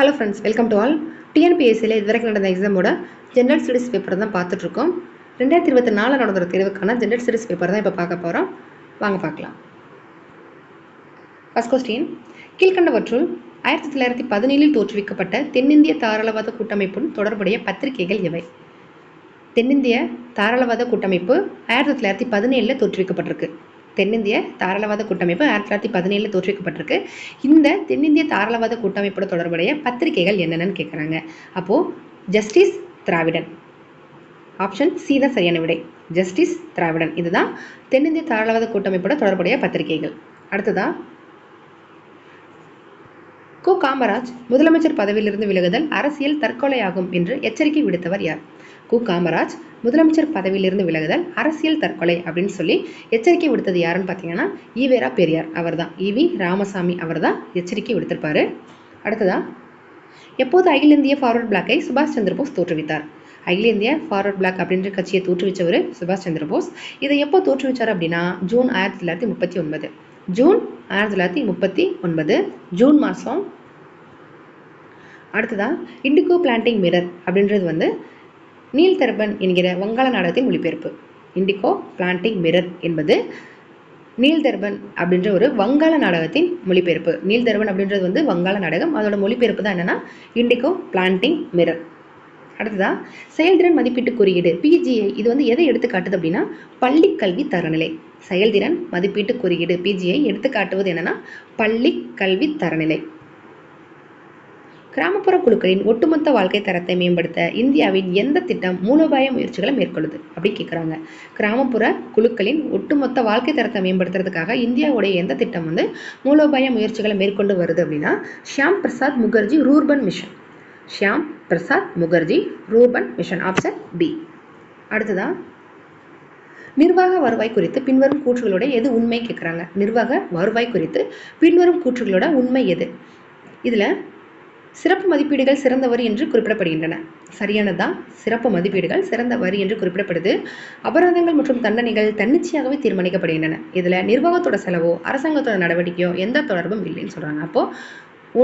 Hello friends, welcome to all. டிஎன்பிஎஸ்சியில் இது வரைக்கும் நடந்த எக்ஸாமோட ஜென்ரல் ஸ்டடீஸ் பேப்பர் தான் பார்த்துட்ருக்கோம். 2024 நடந்த தேர்வுக்கான ஜென்ரல் ஸ்டடீஸ் பேப்பர் தான் இப்போ பார்க்க போகிறோம். வாங்க பார்க்கலாம். ஃபர்ஸ்ட் கொஸ்டின், கீழ்கண்டவற்றுள் 1917 தோற்றுவிக்கப்பட்ட தென்னிந்திய தாராளவாத கூட்டமைப்புடன் தொடர்புடைய பத்திரிகைகள் எவை? தென்னிந்திய தாராளவாத கூட்டமைப்பு 1917 தோற்றுவிக்கப்பட்டிருக்கு. தென்னிந்திய தாராளவாத கூட்டமைப்பு 1917 தோற்றுவிக்கப்பட்டிருக்கு. இந்த தென்னிந்திய தாராளவாத கூட்டமைப்போட தொடர்புடைய பத்திரிகைகள் என்னென்னு கேட்குறாங்க. அப்போது ஜஸ்டிஸ் திராவிடன், ஆப்ஷன் சி தான் சரியான விடை. ஜஸ்டிஸ் திராவிடன் இதுதான் தென்னிந்திய தாராளவாத கூட்டமைப்போட தொடர்புடைய பத்திரிகைகள். அடுத்ததா, கு. காமராஜ் முதலமைச்சர் பதவியிலிருந்து விலகுதல் அரசியல் தற்கொலையாகும் என்று எச்சரிக்கை விடுத்தவர் யார்? கு. காமராஜ் முதலமைச்சர் பதவியிலிருந்து விலகுதல் அரசியல் தற்கொலை அப்படின்னு சொல்லி எச்சரிக்கை விடுத்தது யாருன்னு பார்த்தீங்கன்னா ஈவேரா பெரியார் அவர் தான். ஈவி ராமசாமி அவர் தான் எச்சரிக்கை விடுத்திருப்பாரு. அடுத்ததா, எப்போது அகில இந்திய ஃபார்வர்ட் பிளாக்கை சுபாஷ் சந்திர போஸ் தோற்றுவித்தார்? அகில இந்திய ஃபார்வர்ட் பிளாக் அப்படின்ற கட்சியை தோற்றுவிச்சவர் சுபாஷ் சந்திர போஸ். இதை எப்போ தோற்றுவிச்சார் அப்படின்னா ஜூன் 1939. ஜூன் 1939 ஜூன் மாதம். அடுத்ததா, இண்டிகோ பிளான்டிங் மிரர் அப்படின்றது நீல் தர்பன் என்கிற வங்காள நாடகத்தின் மொழிபெயர்ப்பு. இண்டிகோ பிளான்டிங் மிரர் என்பது நீல் தர்பன் அப்படின்ற ஒரு வங்காள நாடகத்தின் மொழிபெயர்ப்பு. நீல் தர்பன் அப்படின்றது வங்காள நாடகம், அதோட மொழிபெயர்ப்பு தான் என்னன்னா இண்டிகோ பிளான்டிங் மிரர். அடுத்ததா, செயல்திறன் மதிப்பீட்டு குறியீடு பிஜிஐ இது எதை எடுத்து காட்டுது அப்படின்னா பள்ளி கல்வி தரநிலை. செயல்திறன் மதிப்பீட்டு குறியீடு பிஜிஐ எடுத்து காட்டுவது என்னன்னா பள்ளி கல்வி தரநிலை. கிராமப்புற குழுக்களின் ஒட்டுமொத்த வாழ்க்கை தரத்தை மேம்படுத்த இந்தியாவின் எந்த திட்டம் மூலோபாய முயற்சிகளை மேற்கொள்ளுது அப்படி கேட்குறாங்க. கிராமப்புற குழுக்களின் ஒட்டுமொத்த வாழ்க்கை தரத்தை மேம்படுத்துறதுக்காக இந்தியாவுடைய எந்த திட்டம் மூலோபாய முயற்சிகளை மேற்கொண்டு வருது அப்படின்னா Shyama Prasad Mukherjee rurban mission. Shyama Prasad Mukherjee rurban mission, option D. அடுத்ததா, நிர்வாக வருவாய் குறித்து பின்வரும் கூற்றுகளோட எது உண்மை கேட்குறாங்க. நிர்வாக வருவாய் குறித்து பின்வரும் கூற்றுகளோட உண்மை எது? இதில் சிறப்பு மதிப்பீடுகள் சிறந்த வரி என்று குறிப்பிடப்படுகின்றன. சரியானதான், சிறப்பு மதிப்பீடுகள் சிறந்த வரி என்று குறிப்பிடப்படுது. அபராதங்கள் மற்றும் தண்டனைகள் தன்னிச்சையாகவே தீர்மானிக்கப்படுகின்றன. இதில் நிர்வாகத்தோட செலவோ அரசாங்கத்தோட நடவடிக்கையோ எந்த தொடர்பும் இல்லைன்னு சொல்கிறாங்க. அப்போது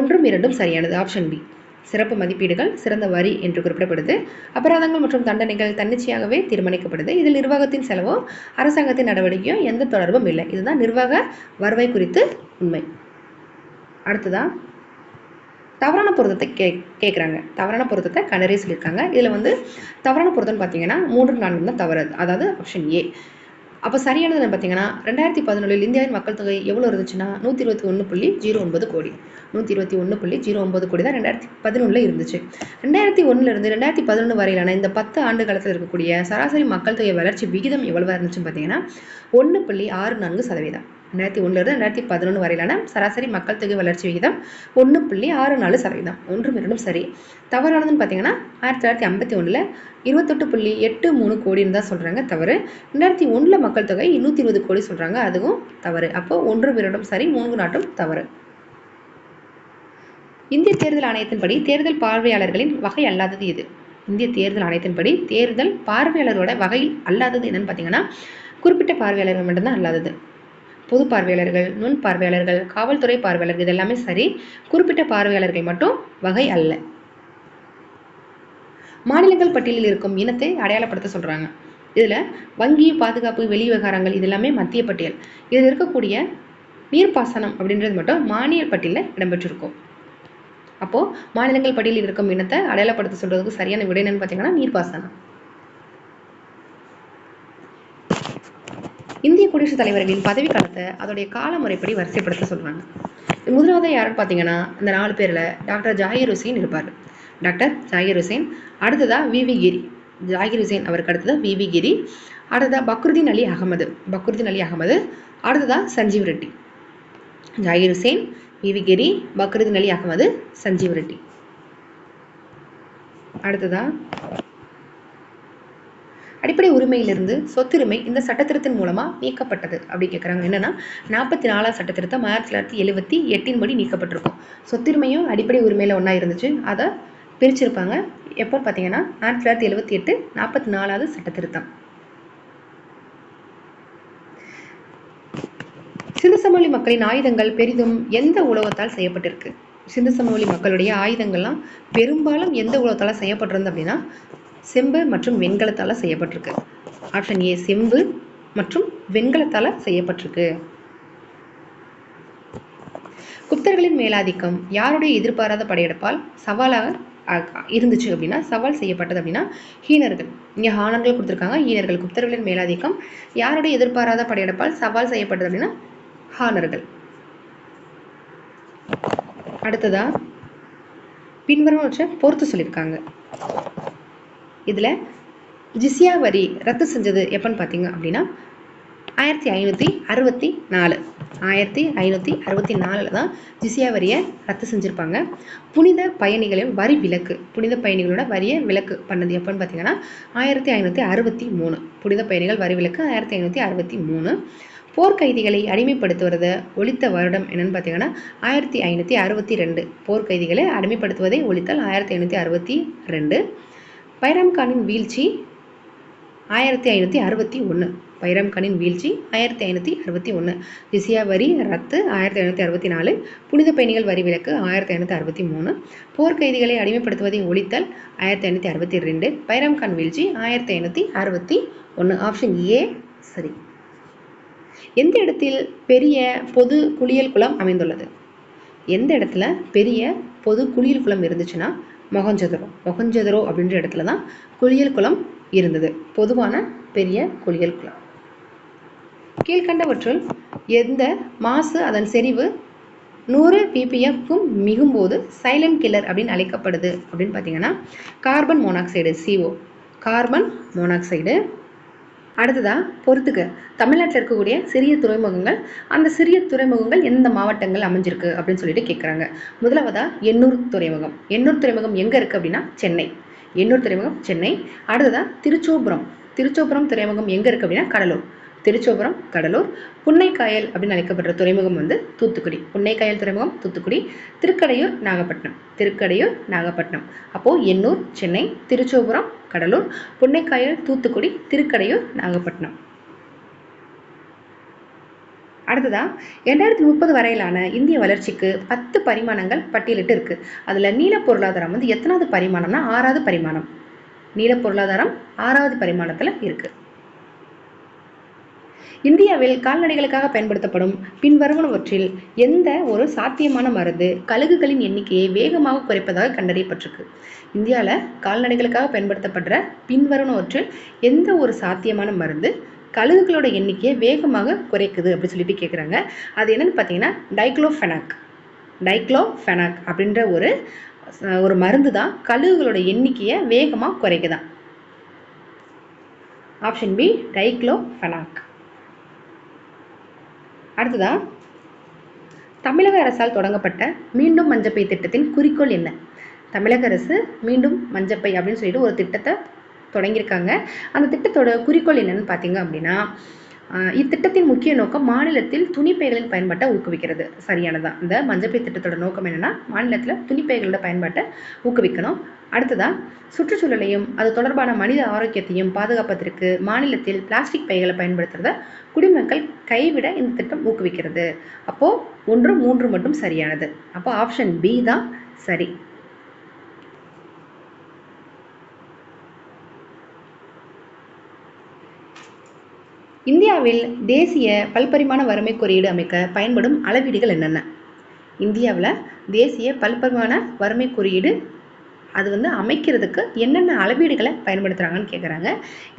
1, 2 சரியானது, ஆப்ஷன் பி. சிறப்பு மதிப்பீடுகள் சிறந்த வரி என்று குறிப்பிடப்படுது. அபராதங்கள் மற்றும் தண்டனைகள் தன்னிச்சையாகவே தீர்மானிக்கப்படுது. இதில் நிர்வாகத்தின் செலவோ அரசாங்கத்தின் நடவடிக்கையோ எந்த தொடர்பும் இல்லை. இதுதான் நிர்வாக வருவாய் குறித்து உண்மை. அடுத்ததான், தவறான பொருத்தத்தை கேட்குறாங்க. தவறான பொருத்தத்தை கண்டறிய சொல்லியிருக்காங்க. இதில் தவறான பொருத்தம்னு பார்த்தீங்கன்னா 3, 4 தான் தவறு, அதாவது ஆப்ஷன் ஏ. அப்போ சரியானது பார்த்தீங்கன்னா 2017 இந்தியாவின் மக்கள் தொகை எவ்வளோ இருந்துச்சுன்னா 121.09 கோடி. 121.09 கோடி தான் 2011 இருந்துச்சு. 2001 2011 வரையிலான இந்த 10 ஆண்டு காலத்தில் இருக்கக்கூடிய சராசரி மக்கள் தொகை வளர்ச்சி விகிதம் எவ்வளவா இருந்துச்சுன்னு பார்த்தீங்கன்னா 1.64%. 2001 2011 வரையிலான சராசரி மக்கள் தொகை வளர்ச்சி விகிதம் 1.64%. 1, 2 சரி. தவறானதுன்னு பார்த்தீங்கன்னா 1951 28.83 கோடின்னு தான் சொல்கிறாங்க, தவறு. 2001 மக்கள் தொகை 120 கோடி சொல்கிறாங்க, அதுவும் தவறு. அப்போ 1, 2 சரி, 3, 4 தவறு. இந்திய தேர்தல் ஆணையத்தின்படி தேர்தல் பார்வையாளர்களின் வகை அல்லாதது எது? இந்திய தேர்தல் ஆணையத்தின்படி தேர்தல் பார்வையாளரோட வகையில் அல்லாதது என்னன்னு பார்த்தீங்கன்னா குறிப்பிட்ட பார்வையாளர்கள் மட்டும்தான் அல்லாதது. பொது பார்வையாளர்கள், நுண் பார்வையாளர்கள், காவல்துறை பார்வையாளர்கள் இதெல்லாமே சரி. குறிப்பிட்ட பார்வையாளர்கள் மட்டும் வகை அல்ல. மாநிலங்கள் பட்டியலில் இருக்கும் இனத்தை அடையாளப்படுத்த சொல்றாங்க. இதுல வங்கி, பாதுகாப்பு, வெளி விவகாரங்கள் இதெல்லாமே மத்திய பட்டியல். இதில் இருக்கக்கூடிய நீர்ப்பாசனம் அப்படின்றது மட்டும் மாநில பட்டியலில் இடம்பெற்றிருக்கும். அப்போ மாநிலங்கள் பட்டியலில் இருக்கும் இனத்தை அடையாளப்படுத்த சொல்றதுக்கு சரியான விடை என்னன்னு பார்த்தீங்கன்னா நீர்ப்பாசனம். இந்திய குடியரசுத் தலைவர்களின் பதவி காலத்தை அதோடைய கால முறைப்படி வரிசைப்படுத்த சொல்றாங்க. முதலாவது யாருன்னு பார்த்தீங்கன்னா இந்த 4 பேர்ல டாக்டர் ஜாகிர் ஹுசைன் இருப்பார். டாக்டர் ஜாகிர் ஹுசைன். அடுத்ததா விவி கிரி. ஜாகிர் ஹுசைன் அவருக்கு அடுத்ததா விவி கிரி. அடுத்ததா பக்ருதீன் அலி அகமது. பக்ருதீன் அலி அகமது. அடுத்ததா சஞ்சீவ் ரெட்டி. ஜாகிர் ஹுசைன், விவி கிரி, பக்ருதீன் அலி அகமது, சஞ்சீவ் ரெட்டி. அடுத்ததா, அடிப்படை உரிமையிலிருந்து சொத்துரிமை இந்த சட்டத்திருத்தின் மூலமா நீக்கப்பட்டது அப்படி கேட்குறாங்க. என்னன்னா 44 சட்டத்திருத்தம் 1978 படி நீக்கப்பட்டிருக்கும். சொத்துரிமையும் அடிப்படை உரிமையில ஒன்றா இருந்துச்சு, அதை பிரிச்சிருப்பாங்க. எப்போ பார்த்தீங்கன்னா 1978 44வது சட்டத்திருத்தம். சிந்து சமவெளி மக்களின் ஆயுதங்கள் பெரிதும் எந்த உலோகத்தால் செய்யப்பட்டிருக்கு? சிந்து சமவெளி மக்களுடைய ஆயுதங்கள்லாம் பெரும்பாலும் எந்த உலோகத்தால் செய்யப்பட்டிருந்து அப்படின்னா செம்பு மற்றும் வெண்கலத்தால் செய்யப்பட்டிருக்கு. ஆப்ஷன் ஏ செம்பு மற்றும் வெண்கலத்தால் செய்யப்பட்டிருக்கு. குப்தர்களின் மேலாதிக்கம் யாருடைய எதிர்பாராத படையெடுப்பால் சவாலாக இருந்துச்சு அப்படின்னா சவால் செய்யப்பட்டது அப்படின்னா ஹீனர்கள். இங்கே ஹானர்கள் கொடுத்துருக்காங்க. ஹீனர்கள். குப்தர்களின் மேலாதிக்கம் யாருடைய எதிர்பாராத படையெடுப்பால் சவால் செய்யப்பட்டது அப்படின்னா ஹானர்கள். அடுத்ததா பின்வருவற்றை பொறுத்து சொல்லியிருக்காங்க. இதில் ஜிஸ்யா வரி ரத்து செஞ்சது எப்பன்னு பார்த்தீங்க அப்படின்னா 1564 1564 தான் ஜிஸ்யா வரியை ரத்து செஞ்சுருப்பாங்க. புனித பயணிகளின் வரி விலக்கு, புனித பயணிகளோட வரியை விலக்கு பண்ணது எப்பன்னு பார்த்தீங்கன்னா 1563. புனித பயணிகள் வரி விலக்கு 1563. போர்க்கைதிகளை அடிமைப்படுத்துவதை ஒழித்த வருடம் என்னன்னு பார்த்தீங்கன்னா 1562. போர்க்கைதிகளை அடிமைப்படுத்துவதை ஒழித்தல் 1562. பைரம் கானின் வீழ்ச்சி 1561. பைரம் கானின் வீழ்ச்சி 1561. ஜிஸ்யா வரி ரத்து 1564. புனித பயணிகள் வரி விலக்கு 1563. போர்க்கைதிகளை அடிமைப்படுத்துவதை ஒழித்தல் 1562. பைரம் கான் வீழ்ச்சி 1561. ஆப்ஷன் ஏ சரி. எந்த இடத்தில் பெரிய பொது குளியல் குளம் அமைந்துள்ளது? எந்த இடத்துல பெரிய பொது குளியல் குளம் இருந்துச்சுன்னா மொஹஞ்சதரோ அப்படின்ற இடத்துல தான் குளியல் குளம் இருந்தது. பொதுவான பெரிய குளியல் குளம். கீழ்கண்டவற்றுள் எந்த மாசு அதன் செறிவு 100 ppmக்கும் மிகும்போது சைலண்ட் கில்லர் அப்படின்னு அழைக்கப்படுது அப்படின்னு பார்த்தீங்கன்னா carbon monoxide, CO. Carbon monoxide. அடுத்ததா பொறுத்துக்க தமிழ்நாட்டில் இருக்கக்கூடிய சிறிய துறைமுகங்கள், அந்த சிறிய துறைமுகங்கள் எந்த மாவட்டங்கள் அமைஞ்சிருக்கு அப்படின்னு சொல்லிட்டு கேட்குறாங்க. முதலாவதா எண்ணூர் துறைமுகம். எண்ணூர் துறைமுகம் எங்கே இருக்குது அப்படின்னா சென்னை. எண்ணூர் துறைமுகம் சென்னை. அடுத்ததா திருச்சோபுரம். திருச்சோபுரம் துறைமுகம் எங்கே இருக்குது அப்படின்னா கடலூர். திருச்சோபுரம் கடலூர். புன்னைக்காயல் அப்படின்னு அழைக்கப்படுற துறைமுகம் வந்து தூத்துக்குடி. புன்னைக்காயல் துறைமுகம் தூத்துக்குடி. திருக்கடையூர் நாகப்பட்டினம். திருக்கடையூர் நாகப்பட்டினம். அப்போது எண்ணூர் சென்னை, திருச்சோபுரம் கடலூர், புன்னைக்காயல் தூத்துக்குடி, திருக்கடையூர் நாகப்பட்டினம். அடுத்ததா 2030 வரையிலான இந்திய வளர்ச்சிக்கு 10 பரிமாணங்கள் பட்டியலிட்டு இருக்கு. அதில் நீல பொருளாதாரம் வந்து எத்தனாவது பரிமாணம்னா 6வது பரிமாணம். நீல பொருளாதாரம் 6வது பரிமாணத்தில் இருக்கு. இந்தியாவில் கால்நடைகளுக்காக பயன்படுத்தப்படும் பின்வருவனவற்றில் எந்த ஒரு சாத்தியமான மருந்து கழுகுகளின் எண்ணிக்கையை வேகமாக குறைப்பதாக கண்டறியப்பட்டிருக்கு? இந்தியாவில் கால்நடைகளுக்காக பயன்படுத்தப்படுற பின்வருவனவற்றில் எந்த ஒரு சாத்தியமான மருந்து கழுகுகளோட எண்ணிக்கையை வேகமாக குறைக்குது அப்படின்னு சொல்லிட்டு கேட்குறாங்க. அது என்னன்னு பார்த்தீங்கன்னா டைக்ளோஃபெனாக். டைக்ளோஃபெனாக் அப்படின்ற ஒரு மருந்து தான் கழுகுகளோட எண்ணிக்கையை வேகமாக குறைக்குதான். Option B diclofenac. அடுத்ததா தமிழக அரசால் தொடங்கப்பட்ட மீண்டும் மஞ்சப்பை திட்டத்தின் குறிக்கோள் என்ன? தமிழக அரசு மீண்டும் மஞ்சப்பை அப்படின்னு சொல்லிட்டு ஒரு திட்டத்தை தொடங்கியிருக்காங்க. அந்த திட்டத்தோட குறிக்கோள் என்னன்னு பார்த்தீங்க அப்படின்னா இத்திட்டத்தின் முக்கிய நோக்கம் மாநிலத்தில் துணிப்பைகளின் பயன்பாட்டை ஊக்குவிக்கிறது. சரியானதான். இந்த மஞ்சப்பை திட்டத்தோட நோக்கம் என்னன்னா மாநிலத்தில் துணிப்பைகளோட பயன்பாட்டை ஊக்குவிக்கணும். அடுத்ததா சுற்றுச்சூழலையும் அது தொடர்பான மனித ஆரோக்கியத்தையும் பாதுகாப்பதற்கு மாநிலத்தில் பிளாஸ்டிக் பைகளை பயன்படுத்துறத குடிமக்கள் கைவிட இந்த திட்டம் ஊக்குவிக்கிறது. அப்போ 1, 3 மட்டும் சரியானது. அப்போ ஆப்ஷன் பி தான் சரி. இந்தியாவில் தேசிய பல்பரிமாண வறுமை குறியீடு அமைக்க பயன்படும் அளவீடுகள் என்னென்ன? இந்தியாவில் தேசிய பல்பரிமாண வறுமை குறியீடு அது வந்து அமைக்கிறதுக்கு என்னென்ன அளவீடுகளை பயன்படுத்துகிறாங்கன்னு கேட்குறாங்க.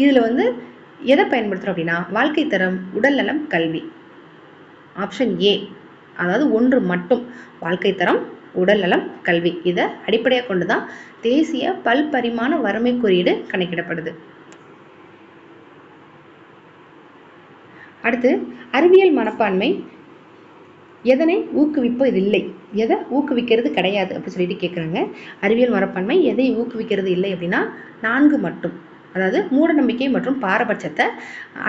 இதில் வந்து எதை பயன்படுத்துகிறோம் அப்படின்னா வாழ்க்கை தரம், உடல்நலம், கல்வி. ஆப்ஷன் ஏ அதாவது 1 மட்டும். வாழ்க்கை தரம், உடல்நலம், கல்வி இதை அடிப்படையாக கொண்டு தான் தேசிய பல்பரிமாண வறுமை குறியீடு கணக்கிடப்படுது. அடுத்து அறிவியல் மனப்பான்மை எதனை ஊக்குவிப்பதில்லை, எதை ஊக்குவிக்கிறது கிடையாது அப்படின்னு சொல்லிட்டு கேட்குறாங்க. அறிவியல் மனப்பான்மை எதை ஊக்குவிக்கிறது இல்லை அப்படின்னா 4 மட்டும். அதாவது மூட நம்பிக்கை மற்றும் பாரபட்சத்தை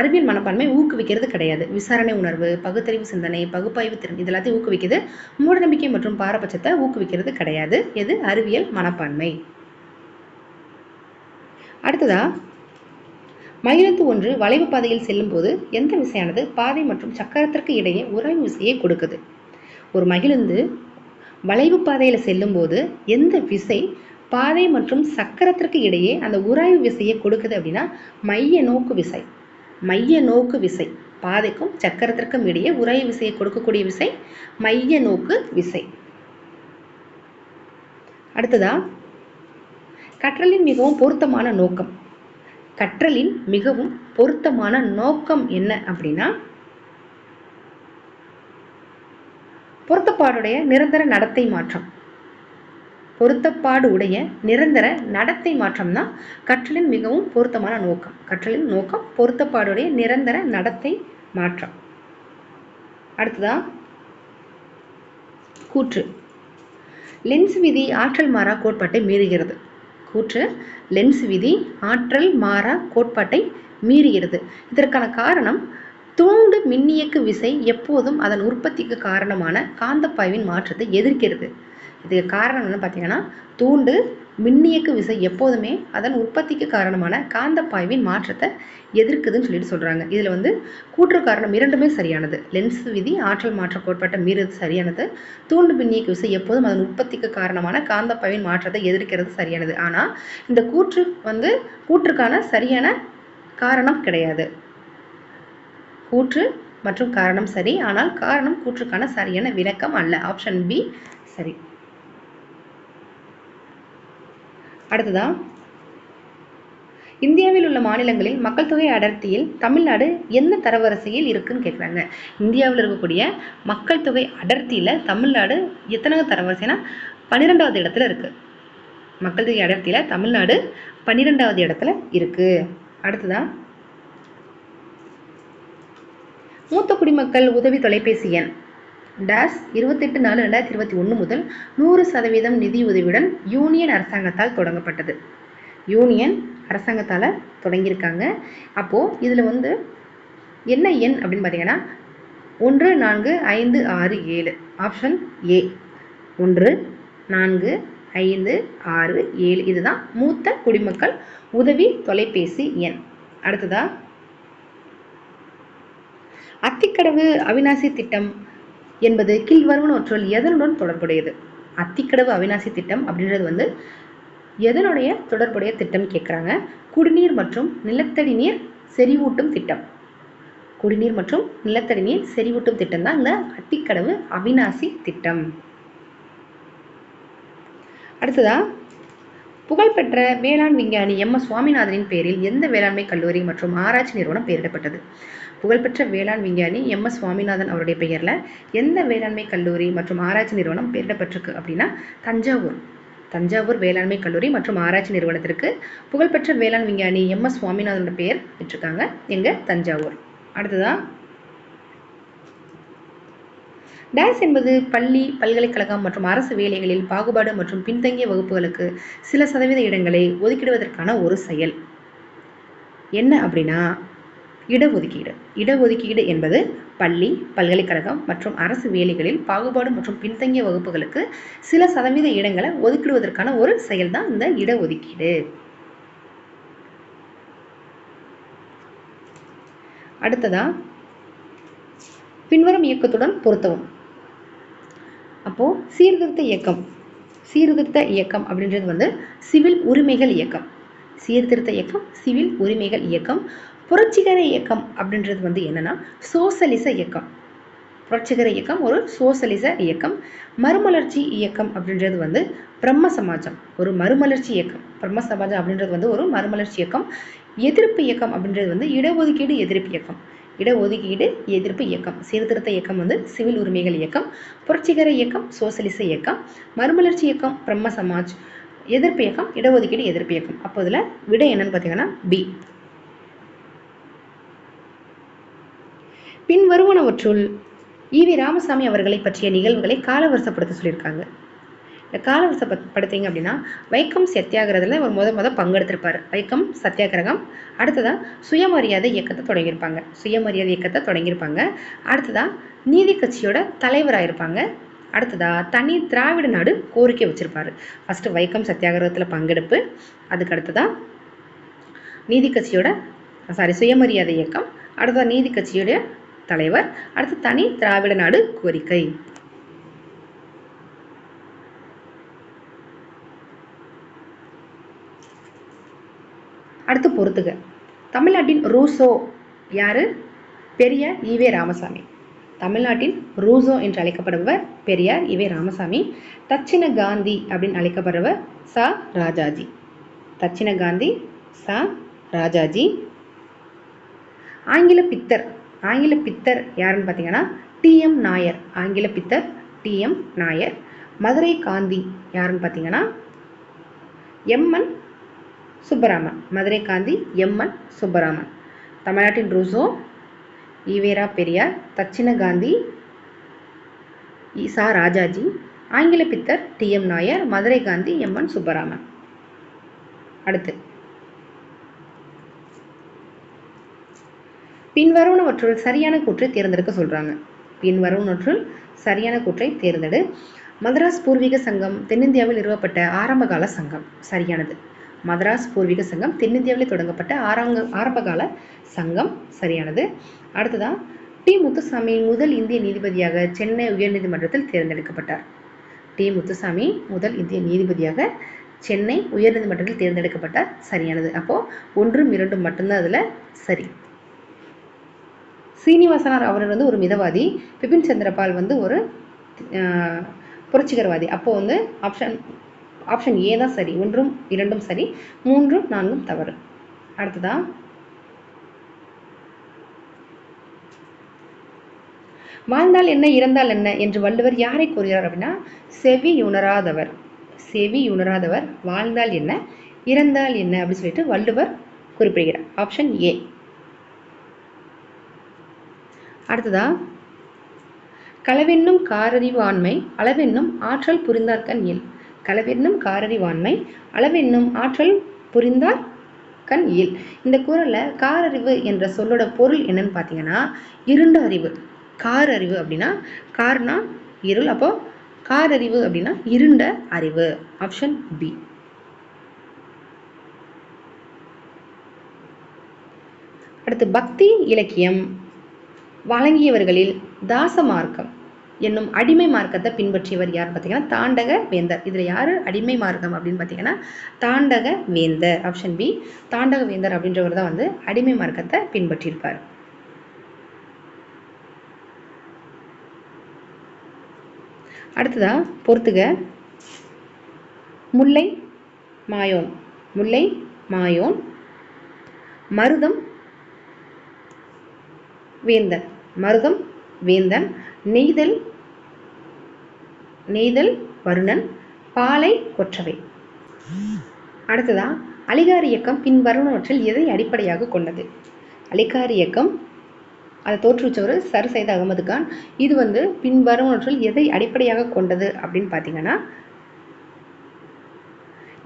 அறிவியல் மனப்பான்மை ஊக்குவிக்கிறது கிடையாது. விசாரணை உணர்வு, பகுத்தறிவு சிந்தனை, பகுப்பாய்வு திறன் இது எல்லாத்தையும் ஊக்குவிக்குது. மூட நம்பிக்கை மற்றும் பாரபட்சத்தை ஊக்குவிக்கிறது கிடையாது. எது? அறிவியல் மனப்பான்மை. அடுத்ததா மகிழுந்து ஒன்று வளைவு பாதையில் செல்லும் போது எந்த விசையானது பாதை மற்றும் சக்கரத்திற்கு இடையே உராய்வு விசையை கொடுக்குது? ஒரு மகிழுந்து வளைவு பாதையில் செல்லும்போது எந்த விசை பாதை மற்றும் சக்கரத்திற்கு இடையே அந்த உராய்வு விசையை கொடுக்குது அப்படின்னா மைய நோக்கு விசை. மைய நோக்கு விசை. பாதைக்கும் சக்கரத்திற்கும் இடையே உராய்வு விசையை கொடுக்கக்கூடிய விசை மைய நோக்கு விசை. அடுத்ததா கற்றலின் மிகவும் பொருத்தமான நோக்கம். கற்றலின் மிகவும் பொருத்தமான நோக்கம் என்ன அப்படின்னா பொருத்தப்பாடுடைய நிரந்தர நடத்தை மாற்றம். பொருத்தப்பாடு உடைய நிரந்தர நடத்தை மாற்றம் தான் கற்றலின் மிகவும் பொருத்தமான நோக்கம். கற்றலின் நோக்கம் பொருத்தப்பாடுடைய நிரந்தர நடத்தை மாற்றம். அடுத்ததா கூற்று. லென்ஸ் விதி ஆற்றல் மாறா கோட்பாட்டை மீறுகிறது. கூற்று லென்ஸ் விதி ஆற்றல் மாறா கோட்பாட்டை மீறுகிறது. இதற்கான காரணம் தூண்டு மின்னியக்கு விசை எப்போதும் அதன் உற்பத்திக்கு காரணமான காந்தப்பாய்வின் மாற்றத்தை எதிர்க்கிறது. இதுக்கு காரணம் என்ன பார்த்தீங்கன்னா தூண்டு மின்னியக்கு விசை எப்போதுமே அதன் உற்பத்திக்கு காரணமான காந்தப்பாய்வின் மாற்றத்தை எதிர்க்குதுன்னு சொல்லிட்டு சொல்றாங்க. இதுல கூற்று காரணம் இரண்டுமே சரியானது. லென்ஸ் விதி ஆற்றல் மாற்ற கோட்பாட்டை மீறுறது சரியானது. தூண்டு மின்னியக்கு விசை எப்போதும் அதன் உற்பத்திக்கு காரணமான காந்தப்பாய்வின் மாற்றத்தை எதிர்க்கிறது சரியானது. ஆனா இந்த கூற்று கூற்றுக்கான சரியான காரணம் கிடையாது. கூற்று மற்றும் காரணம் சரி, ஆனால் காரணம் கூற்றுக்கான சரியான விளக்கம் அல்ல. ஆப்ஷன் பி சரி. அடுத்ததா இந்தியாவில் உள்ள மாநிலங்களில் மக்கள் தொகை அடர்த்தியில் தமிழ்நாடு எந்த தரவரிசையில் இருக்குன்னு கேட்குறாங்க. இந்தியாவில் இருக்கக்கூடிய மக்கள் தொகை அடர்த்தியில் தமிழ்நாடு எத்தனை தரவரிசைனா 12வது இடத்துல இருக்கு. மக்கள் தொகை அடர்த்தியில் தமிழ்நாடு 12வது இடத்துல இருக்கு. அடுத்ததா மூத்த குடிமக்கள் உதவி தொலைபேசி எண் டேஸ் 28/4/2021 முதல் 100% நிதி உதவியுடன் யூனியன் அரசாங்கத்தால் தொடங்கப்பட்டது. யூனியன் அரசாங்கத்தால் தொடங்கியிருக்காங்க. அப்போது இதில் என்ன எண் அப்படின்னு பார்த்தீங்கன்னா 14567. Option A 14567. இதுதான் மூத்த குடிமக்கள் உதவி தொலைபேசி எண். அடுத்ததா அத்திக்கடவு அவிநாசி திட்டம் என்பது கீழ்வருவனவற்றுள் எதனுடன் தொடர்புடையது? அத்திக்கடவு அவிநாசி திட்டம் அப்படின்றது எதனுடைய தொடர்புடைய திட்டம் கேட்குறாங்க. குடிநீர் மற்றும் நிலத்தடி நீர் செறிவூட்டும் திட்டம். குடிநீர் மற்றும் நிலத்தடி நீர் செறிவூட்டும் திட்டம் தான் இந்த அத்திக்கடவு அவிநாசி திட்டம். அடுத்ததா புகழ்பெற்ற வேளாண் விஞ்ஞானி எம்.எஸ். சுவாமிநாதனின் பெயரில் எந்த வேளாண்மை கல்லூரி மற்றும் ஆராய்ச்சி நிறுவனம் பெயரிடப்பட்டது? புகழ்பெற்ற வேளாண் விஞ்ஞானி எம்.எஸ். சுவாமிநாதன் அவருடைய பெயரில் எந்த வேளாண்மை கல்லூரி மற்றும் ஆராய்ச்சி நிறுவனம் பெயரிடப்பட்டிருக்கு அப்படின்னா தஞ்சாவூர் வேளாண்மை கல்லூரி மற்றும் ஆராய்ச்சி நிறுவனத்திற்கு புகழ்பெற்ற வேளாண் விஞ்ஞானி எம்.எஸ். சுவாமிநாதனோட பெயர் பெற்றிருக்காங்க. எங்க தஞ்சாவூர். அடுத்ததா டேஸ் என்பது பள்ளி, பல்கலைக்கழகம் மற்றும் அரசு வேலைகளில் பாகுபாடு மற்றும் பின்தங்கிய வகுப்புகளுக்கு சில சதவீத இடங்களை ஒதுக்கிடுவதற்கான ஒரு செயல். என்ன அப்படின்னா இடஒதுக்கீடு. இடஒதுக்கீடு என்பது பள்ளி, பல்கலைக்கழகம் மற்றும் அரசு வேலைகளில் பாகுபாடு மற்றும் பின்தங்கிய வகுப்புகளுக்கு சில சதவீத இடங்களை ஒதுக்கிடுவதற்கான ஒரு செயல் தான் இந்த இடஒதுக்கீடு. அடுத்ததா பின்வரும் இயக்கத்துடன் பொருத்தவும். அப்போ சீர்திருத்த இயக்கம் அப்படின்றது சிவில் உரிமைகள் இயக்கம். சீர்திருத்த இயக்கம் சிவில் உரிமைகள் இயக்கம். புரட்சிகர இயக்கம் அப்படின்றது என்னன்னா சோசலிச இயக்கம். புரட்சிகர இயக்கம் ஒரு சோசலிச இயக்கம். மறுமலர்ச்சி இயக்கம் அப்படின்றது பிரம்ம சமாஜம், ஒரு மறுமலர்ச்சி இயக்கம். பிரம்ம சமாஜம் அப்படின்றது ஒரு மறுமலர்ச்சி இயக்கம். எதிர்ப்பு இயக்கம் அப்படின்றது இடஒதுக்கீடு எதிர்ப்பு இயக்கம். இடஒதுக்கீடு எதிர்ப்பு இயக்கம். சீர்திருத்த இயக்கம் சிவில் உரிமைகள் இயக்கம். புரட்சிகர இயக்கம் சோசலிச இயக்கம். மறுமலர்ச்சி இயக்கம் பிரம்ம சமாஜ். எதிர்ப்பு இயக்கம் இடஒதுக்கீடு எதிர்ப்பு இயக்கம். அப்போ இதில் விடை என்னன்னு பார்த்தீங்கன்னா பி. பின் வருவனவற்றுள் ஈவி ராமசாமி அவர்களை பற்றிய நிகழ்வுகளை காலவரிசைப்படுத்த சொல்லியிருக்காங்க. இந்த காலவரிசைப்படுத்திங்க அப்படின்னா வைக்கம் சத்தியாகிரகத்தில் ஒரு முத பங்கெடுத்திருப்பார். வைக்கம் சத்தியாகிரகம். அடுத்ததா சுயமரியாதை இயக்கத்தை தொடங்கியிருப்பாங்க. அடுத்ததா நீதி கட்சியோட தலைவராயிருப்பாங்க. அடுத்ததா தனி திராவிட நாடு கோரிக்கை வச்சிருப்பாரு. ஃபர்ஸ்ட் வைக்கம் சத்தியாகிரகத்தில் பங்கெடுப்பு, அதுக்கு அடுத்ததா நீதி கட்சியோட சுயமரியாதை இயக்கம், அடுத்ததா நீதி கட்சியோட தலைவர், அடுத்து தனி திராவிட நாடு கோரிக்கை. அடுத்து பொறுத்துக. தமிழ்நாட்டின் ரூசோ யாரு? பெரியார் ஈவே ராமசாமி. தமிழ்நாட்டின் ரூசோ என்று அழைக்கப்படுபவர் பெரியார் ஈவே ராமசாமி. தட்சிண காந்தி அப்படின்னு அழைக்கப்படுபவர் ச ராஜாஜி. தட்சிண காந்தி ச ராஜாஜி. ஆங்கில பித்தர் யாருன்னு பார்த்தீங்கன்னா டி.எம். நாயர். ஆங்கில பித்தர் டி.எம். நாயர். மதுரை காந்தி யாருன்னு பார்த்தீங்கன்னா எம்.என். சுப்பராமன். மதுரை காந்தி எம்.என். சுப்பராமன். தமிழ்நாட்டின் ரூசோ ஈவேரா பெரியார். தட்சிண காந்தி ச ராஜாஜி. ஆங்கில பித்தர் டி.எம். நாயர். மதுரை காந்தி எம்.என். சுப்பராமன். அடுத்து பின்வருவனவற்றுள் சரியான கூற்றை தேர்ந்தெடுக்க சொல்றாங்க. பின்வருவனவற்றுள் சரியான கூற்றை தேர்ந்தெடு. மதராஸ் பூர்வீக சங்கம் தென்னிந்தியாவில் நிறுவப்பட்ட ஆரம்பகால சங்கம். சரியானது. மதராஸ் பூர்வீக சங்கம் தென்னிந்தியாவில் தொடங்கப்பட்ட ஆரம்பகால சங்கம். சரியானது. அடுத்ததான் டி. முத்துசாமி முதல் இந்திய நீதிபதியாக சென்னை உயர்நீதிமன்றத்தில் தேர்ந்தெடுக்கப்பட்டார். டி. முத்துசாமி முதல் இந்திய நீதிபதியாக சென்னை உயர்நீதிமன்றத்தில் தேர்ந்தெடுக்கப்பட்டார். சரியானது. அப்போ 1, 2 மட்டும்தான் அதுல சரி. சீனிவாசனார் அவர் ஒரு மிதவாதி. பிபின் சந்திரபால் ஒரு புரட்சிகரவாதி. அப்போ ஆப்ஷன் ஏ தான் சரி. 1, 2 சரி, 3, 4 தவறு. அடுத்ததா வாழ்ந்தால் என்ன இறந்தால் என்ன என்று வள்ளுவர் யாரை கூறுகிறார் அப்படின்னா செவி உணராதவர் வாழ்ந்தால் என்ன இறந்தால் என்ன அப்படின்னு சொல்லிட்டு வள்ளுவர் குறிப்பிடுகிறார். Option A. அடுத்ததா களவென்னும் காரறிவாண்மை அளவென்னும் ஆற்றல் புரிந்தார்கண் இயல். களவென்னும் காரறிவாண்மை அளவென்னும் ஆற்றல் புரிந்தார் கண் இயல். இந்த குறள்ல காரறிவு என்ற சொல்லோட பொருள் என்னன்னு பார்த்தீங்கன்னா இருண்ட அறிவு. காரறிவு அப்படின்னா கார்னா இருள், அப்போ காரறிவு அப்படின்னா இருண்ட அறிவு. Option B. அடுத்து பக்தி இலக்கியம் வழங்கியவர்களில் தாச மார்க்கம் என்னும் அடிமை மார்க்கத்தை பின்பற்றியவர் யார் பார்த்தீங்கன்னா தாண்டக வேந்தர். இதுல யாரு அடிமை மார்க்கம் அப்படின்னு பார்த்தீங்கன்னா தாண்டக வேந்தர். Option B. தாண்டக வேந்தர் அப்படின்றவர் தான் அடிமை மார்க்கத்தை பின்பற்றியிருப்பார். அடுத்ததா பொறுத்துக. முல்லை மாயோன் மருதம் வேந்தன் நெய்தல் வருணன் பாலை கொற்றவை. அடுத்ததா அலிகார் இயக்கம் பின்வருவனவற்றில் எதை அடிப்படையாக கொண்டது? அலிகார் இயக்கம் அதை தோற்றுவிச்சவர் சர் சையத் அகமது கான். இது பின்வருவனவற்றில் எதை அடிப்படையாக கொண்டது அப்படின்னு பார்த்தீங்கன்னா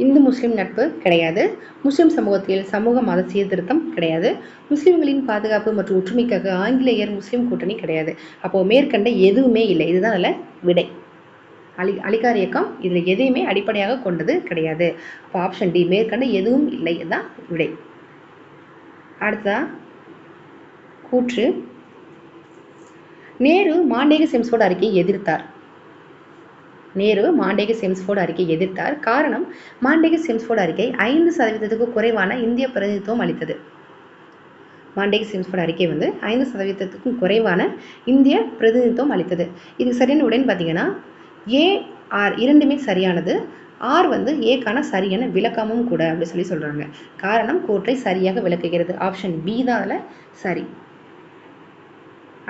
இந்து முஸ்லிம் நட்பு கிடையாது. முஸ்லிம் சமூகத்தில் சமூக மத சீர்திருத்தம் கிடையாது. முஸ்லிம்களின் பாதுகாப்பு மற்றும் ஒற்றுமைக்காக ஆங்கிலேயர் முஸ்லிம் கூட்டணி கிடையாது. அப்போ மேற்கண்ட எதுவுமே இல்லை. இதுதான் அதில் விடை. அலிகார் இயக்கம் இதுல எதையுமே அடிப்படையாக கொண்டது கிடையாது. அப்போ ஆப்ஷன் டி மேற்கண்ட எதுவும் இல்லை தான் விடை. அடுத்ததா கூற்று. நேரு மாண்டேக செம்ஸ்ஃபோர்டு அறிக்கையை எதிர்த்தார். காரணம் மாண்டேக செம்ஸ்ஃபோர்டு அறிக்கை 5% குறைவான இந்திய பிரதிநிதித்துவம் அளித்தது. மாண்டேக செம்ஸ்ஃபோர்டு அறிக்கை 5% குறைவான இந்திய பிரதிநிதித்துவம் அளித்தது. இதுக்கு சரியான உடன் பார்த்தீங்கன்னா ஏ ஆர் இரண்டுமே சரியானது. ஆர் ஏக்கான சரியான விளக்கமும் கூட அப்படி சொல்றாங்க. காரணம் கூற்றை சரியாக விளக்குகிறது. ஆப்ஷன் பி தான் அதுல சரி.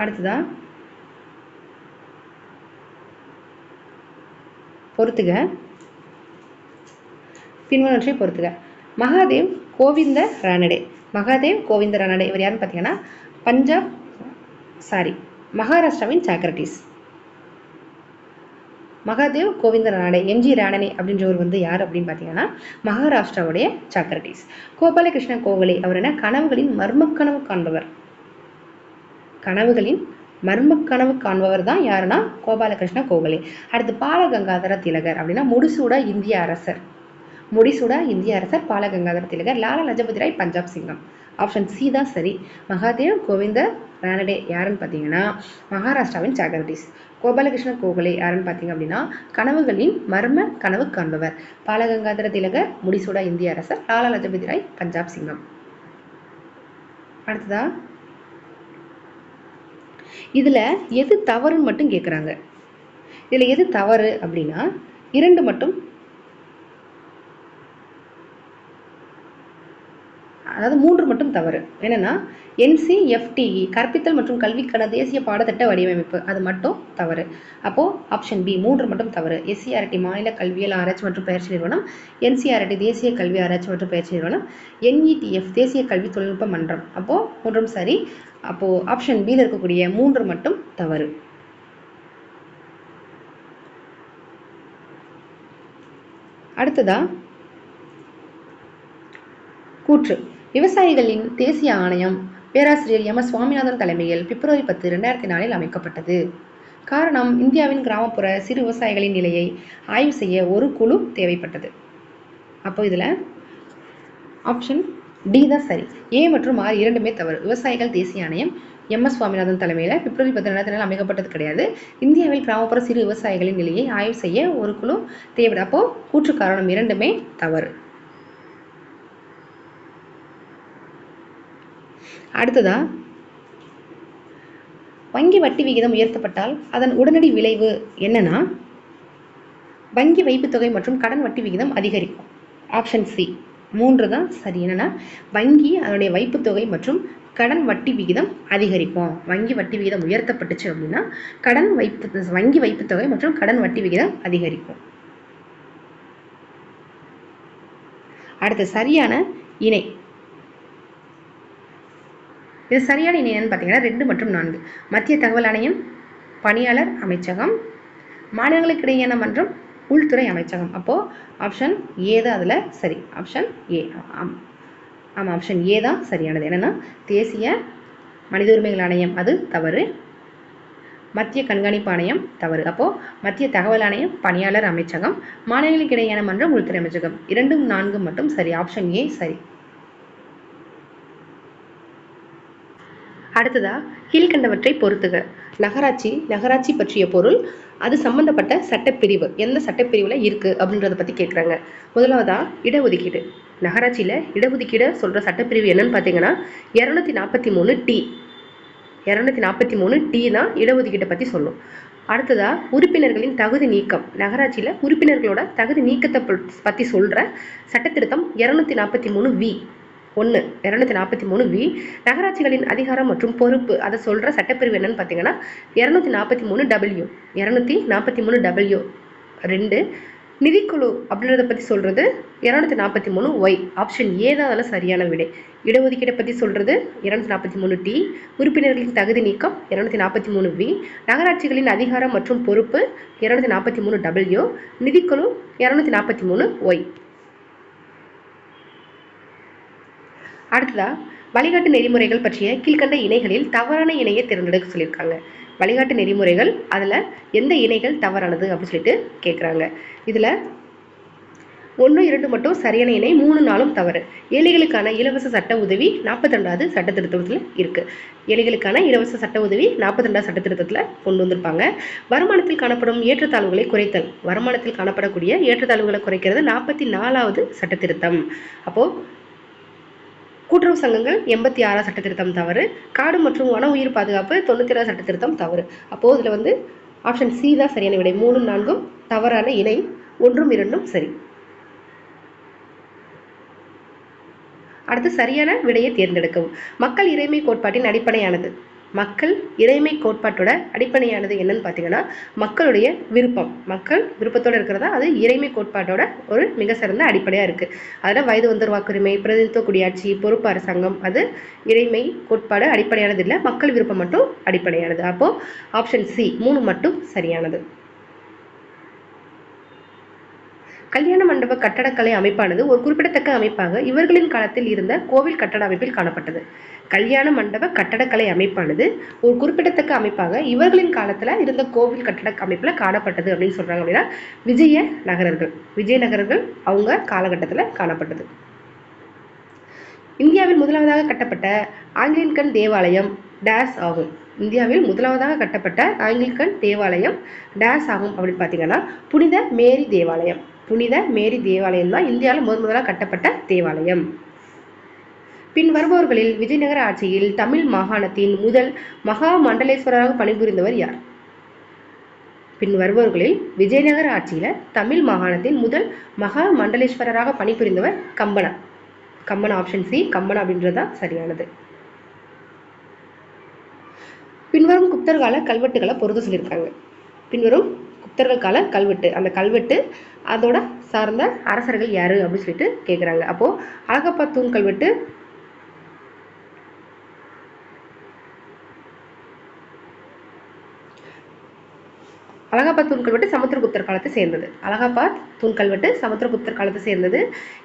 அடுத்ததா பொறுத்துக. பின்வருவனவற்றை பொறுத்துக. மகாதேவ் கோவிந்த ரானடே இவர் யாருன்னு பார்த்தீங்கன்னா மகாராஷ்டிராவின் சாக்ரட்டிஸ். மகாதேவ் கோவிந்த ரானடே எம்ஜி ராணனே அப்படின்றவர் யார் அப்படின்னு பார்த்தீங்கன்னா மகாராஷ்டிராவுடைய சாக்ரட்டிஸ். கோபாலகிருஷ்ண கோகலே அவர் கனவுகளின் மர்மக்கனவு காண்பவர் தான் யாருன்னா கோபாலகிருஷ்ண கோகலே. அடுத்து பாலகங்காதர திலகர் அப்படின்னா முடிசூடா இந்திய அரசர் பாலகங்காதர திலகர். லாலா லஜபதி ராய் பஞ்சாப் சிங்கம். ஆப்ஷன் சி தான் சரி. மகாதேவ் கோவிந்த ரானடே யாருன்னு பார்த்தீங்கன்னா மகாராஷ்டிராவின் சாக்ரட்டிஸ். கோபாலகிருஷ்ண கோகலே யாருன்னு பார்த்தீங்க அப்படின்னா கனவுகளின் மர்ம கனவு காண்பவர். பாலகங்காதர திலகர் முடிசூடா இந்திய அரசர். லாலா லஜபதி ராய் பஞ்சாப் சிங்கம். அடுத்ததா இதில் எது தவறுன்னு மட்டும் கேட்குறாங்க. இதில் எது தவறு அப்படின்னா 2 மட்டும், அதாவது 3 மட்டும் தவறு. என்னன்னா NCFTE கற்பித்தல் மற்றும் கல்விக்கான தேசிய பாடத்திட்ட வடிவமைப்பு அது மட்டும் தவறு. அப்போ ஆப்ஷன் பி 3 மட்டும் தவறு. SCRT மாநில கல்வியியல் ஆராய்ச்சி மற்றும் பயிற்சி நிறுவனம், NCRT தேசிய கல்வி ஆராய்ச்சி மற்றும் பயிற்சி நிறுவனம், NETF தேசிய கல்வி தொழில்நுட்ப மன்றம். அப்போ 3ம் சரி. அப்போ ஆப்ஷன் பியில் இருக்கக்கூடிய 3 மட்டும் தவறு. அடுத்ததா கூற்று. விவசாயிகளின் தேசிய ஆணையம் பேராசிரியர் எம். சுவாமிநாதன் தலைமையில் பிப்ரவரி 10, 2004 அமைக்கப்பட்டது. காரணம், இந்தியாவின் கிராமப்புற சிறு விவசாயிகளின் நிலையை ஆய்வு செய்ய ஒரு குழு தேவைப்பட்டது. அப்போ இதில் ஆப்ஷன் டி தான் சரி. ஏ மற்றும் ஆர் இரண்டுமே தவறு. விவசாயிகள் தேசிய ஆணையம் எம். சுவாமிநாதன் தலைமையில் பிப்ரவரி 10, 2004 அமைக்கப்பட்டது கிடையாது. இந்தியாவில் கிராமப்புற சிறு விவசாயிகளின் நிலையை ஆய்வு செய்ய ஒரு குழு தேவைப்படும். அப்போ கூற்று காரணம் இரண்டுமே தவறு. அடுத்ததா வங்கி வட்டி விகிதம் உயர்த்தப்பட்டால் அதன் உடனடி விளைவு என்னன்னா வங்கி வைப்பு தொகை மற்றும் கடன் வட்டி விகிதம் அதிகரிக்கும். ஆப்ஷன் சி 3 தான் சரி. என்னன்னா வங்கி அதனுடைய வைப்பு தொகை மற்றும் கடன் வட்டி விகிதம் அதிகரிக்கும். வங்கி வட்டி விகிதம் உயர்த்தப்பட்டுச்சு அப்படின்னா வங்கி வைப்பு தொகை மற்றும் கடன் வட்டி விகிதம் அதிகரிக்கும். அடுத்து சரியான இணை. இது சரியான இணை என்னன்னு பார்த்தீங்கன்னா 2 மற்றும் 4. மத்திய தகவல் ஆணையம், பணியாளர் அமைச்சகம், மாநிலங்களுக்கு இடையேயான மன்றம், உள்துறை அமைச்சகம். அப்போ ஆப்ஷன் ஏ தான் அதில் சரி. Option A. ஆமாம், ஆப்ஷன் ஏ தான் சரியானது. என்னன்னா தேசிய மனித உரிமைகள் ஆணையம் அது தவறு. மத்திய கண்காணிப்பு ஆணையம் தவறு. அப்போ மத்திய தகவல் ஆணையம், பணியாளர் அமைச்சகம், மாநிலங்களுக்கு இடையேயான மன்றம், உள்துறை அமைச்சகம் 2, 4 மட்டும் சரி. ஆப்ஷன் ஏ சரி. அடுத்ததா கீழ்கண்டவற்றை பொறுத்துக. நகராட்சி பற்றிய பொருள், அது சம்பந்தப்பட்ட சட்டப்பிரிவு எந்த சட்டப்பிரிவில் இருக்குது அப்படின்றத பற்றி கேட்குறாங்க. முதலாவதா இடஒதுக்கீடு. நகராட்சியில் இடஒதுக்கீடு சொல்கிற சட்டப்பிரிவு என்னன்னு பார்த்தீங்கன்னா 243T. 243T தான் இடஒதுக்கீட்டை பற்றி சொல்லும். அடுத்ததா உறுப்பினர்களின் தகுதி நீக்கம். நகராட்சியில் உறுப்பினர்களோட தகுதி நீக்கத்தை பற்றி சொல்கிற சட்டத்திருத்தம் 243V. 243V. நகராட்சிகளின் அதிகாரம் மற்றும் பொறுப்பு அதை சொல்கிற சட்டப்பிரிவு என்னன்னு பார்த்தீங்கன்னா 243W. 243W. 2 நிதிக்குழு அப்படின்றத பற்றி சொல்கிறது 243Y. ஆப்ஷன் ஏ தான் அதில் சரியான விடை. இடஒதுக்கீடை பற்றி சொல்கிறது 243T. உறுப்பினர்களின் தகுதி நீக்கம் 243V. நகராட்சிகளின் அதிகாரம் மற்றும் பொறுப்பு 243W. நிதிக்குழு 243Y. அடுத்ததா வழிகாட்டு நெறிமுறைகள் பற்றிய கீழ்கண்ட இணைகளில் தவறான இணையை தேர்ந்தெடுக்க சொல்லியிருக்காங்க. வழிகாட்டு நெறிமுறைகள் அதில் எந்த இணைகள் தவறானது அப்படின்னு சொல்லிட்டு கேட்குறாங்க. இதில் 1, 2 மட்டும் சரியான இணை, 3, 4 தவறு. ஏழைகளுக்கான இலவச சட்ட உதவி 42வது சட்ட திருத்தத்தில் இருக்குது. ஏழைகளுக்கான இலவச சட்ட உதவி 42வது சட்ட திருத்தத்தில் கொண்டு வந்திருப்பாங்க. வருமானத்தில் காணப்படும் ஏற்றத்தாழ்வுகளை குறைத்தல். வருமானத்தில் காணப்படக்கூடிய ஏற்றத்தாழ்வுகளை குறைக்கிறது 44வது சட்ட திருத்தம். அப்போது கூட்டுறவு சங்கங்கள் 86 சட்ட திருத்தம் தவறு. காடு மற்றும் வன உயிர் பாதுகாப்பு 96 சட்ட திருத்தம் தவறு. அப்போது இதில் ஆப்ஷன் சி தான் சரியான விடை. 3, 4 தவறான இணை, 1, 2 சரி. அடுத்து சரியான விடையை தேர்ந்தெடுக்கவும். மக்கள் இறைமை கோட்பாட்டின் அடிப்படையானது. மக்கள் இறைமை கோட்பாட்டோட அடிப்படையானது என்னன்னு பார்த்தீங்கன்னா மக்களுடைய விருப்பம். மக்கள் விருப்பத்தோடு இருக்கிறதா அது இறைமை கோட்பாட்டோட ஒரு மிக சிறந்த அடிப்படையாக இருக்குது. அதில் வயது வந்தோர் வாக்குரிமை, பிரதிநிதித்துவ குடியாட்சி, பொறுப்பு அரசாங்கம் அது இறைமை கோட்பாடு அடிப்படையானது இல்லை, மக்கள் விருப்பம் மட்டும் அடிப்படையானது. அப்போது ஆப்ஷன் சி 3 மட்டும் சரியானது. கல்யாண மண்டப கட்டடக்கலை அமைப்பானது ஒரு குறிப்பிடத்தக்க அமைப்பாக இவர்களின் காலத்தில் இருந்த கோவில் கட்டட அமைப்பில் காணப்பட்டது. கல்யாண மண்டப கட்டடக்கலை அமைப்பானது ஒரு குறிப்பிடத்தக்க அமைப்பாக இவர்களின் காலத்தில் இருந்த கோவில் கட்டட அமைப்பில் காணப்பட்டது அப்படின்னு சொல்கிறாங்க. அப்படின்னா விஜயநகரர்கள் அவங்க காலகட்டத்தில் காணப்பட்டது. இந்தியாவில் முதலாவதாக கட்டப்பட்ட ஆங்கிலிக்கன் தேவாலயம் டேஸ் ஆகும். இந்தியாவில் முதலாவதாக கட்டப்பட்ட ஆங்கிலிக்கன் தேவாலயம் டேஸ் ஆகும் அப்படின்னு பார்த்தீங்கன்னா புனித மேரி தேவாலயம். புனித மேரி தேவாலயம் தான் இந்தியாவில் முதலாக கட்டப்பட்ட தேவாலயம். பின் வருபவர்களில் விஜயநகர ஆட்சியில் தமிழ் மாகாணத்தின் முதல் மகா மண்டலேஸ்வரராக பணிபுரிந்தவர் யார்? பின் வருபவர்களில் விஜயநகர ஆட்சியில தமிழ் மாகாணத்தின் முதல் மகா மண்டலேஸ்வரராக பணிபுரிந்தவர் கம்பனா. கம்பனா, ஆப்ஷன் சி, கம்பனா அப்படின்றதுதான் சரியானது. பின்வரும் குப்தர் கால கல்வெட்டுகளை பொறுத்து சொல்லியிருக்காங்க. பின்வரும் குப்தர்கள் கால கல்வெட்டு, அந்த கல்வெட்டு அதோட சார்ந்த அரசர்கள் யாரு அப்படின்னு சொல்லிட்டு கேட்குறாங்க. அப்போ அழகப்பா தூண் கல்வெட்டு, அலகாபாத் தூண் கல்வெட்டு சமுத்திரகுப்தர் காலத்தை சேர்ந்தது. அலகாபாத் தூண் கல்வெட்டு சமுத்திரகுப்தர் காலத்தை சேர்ந்தது.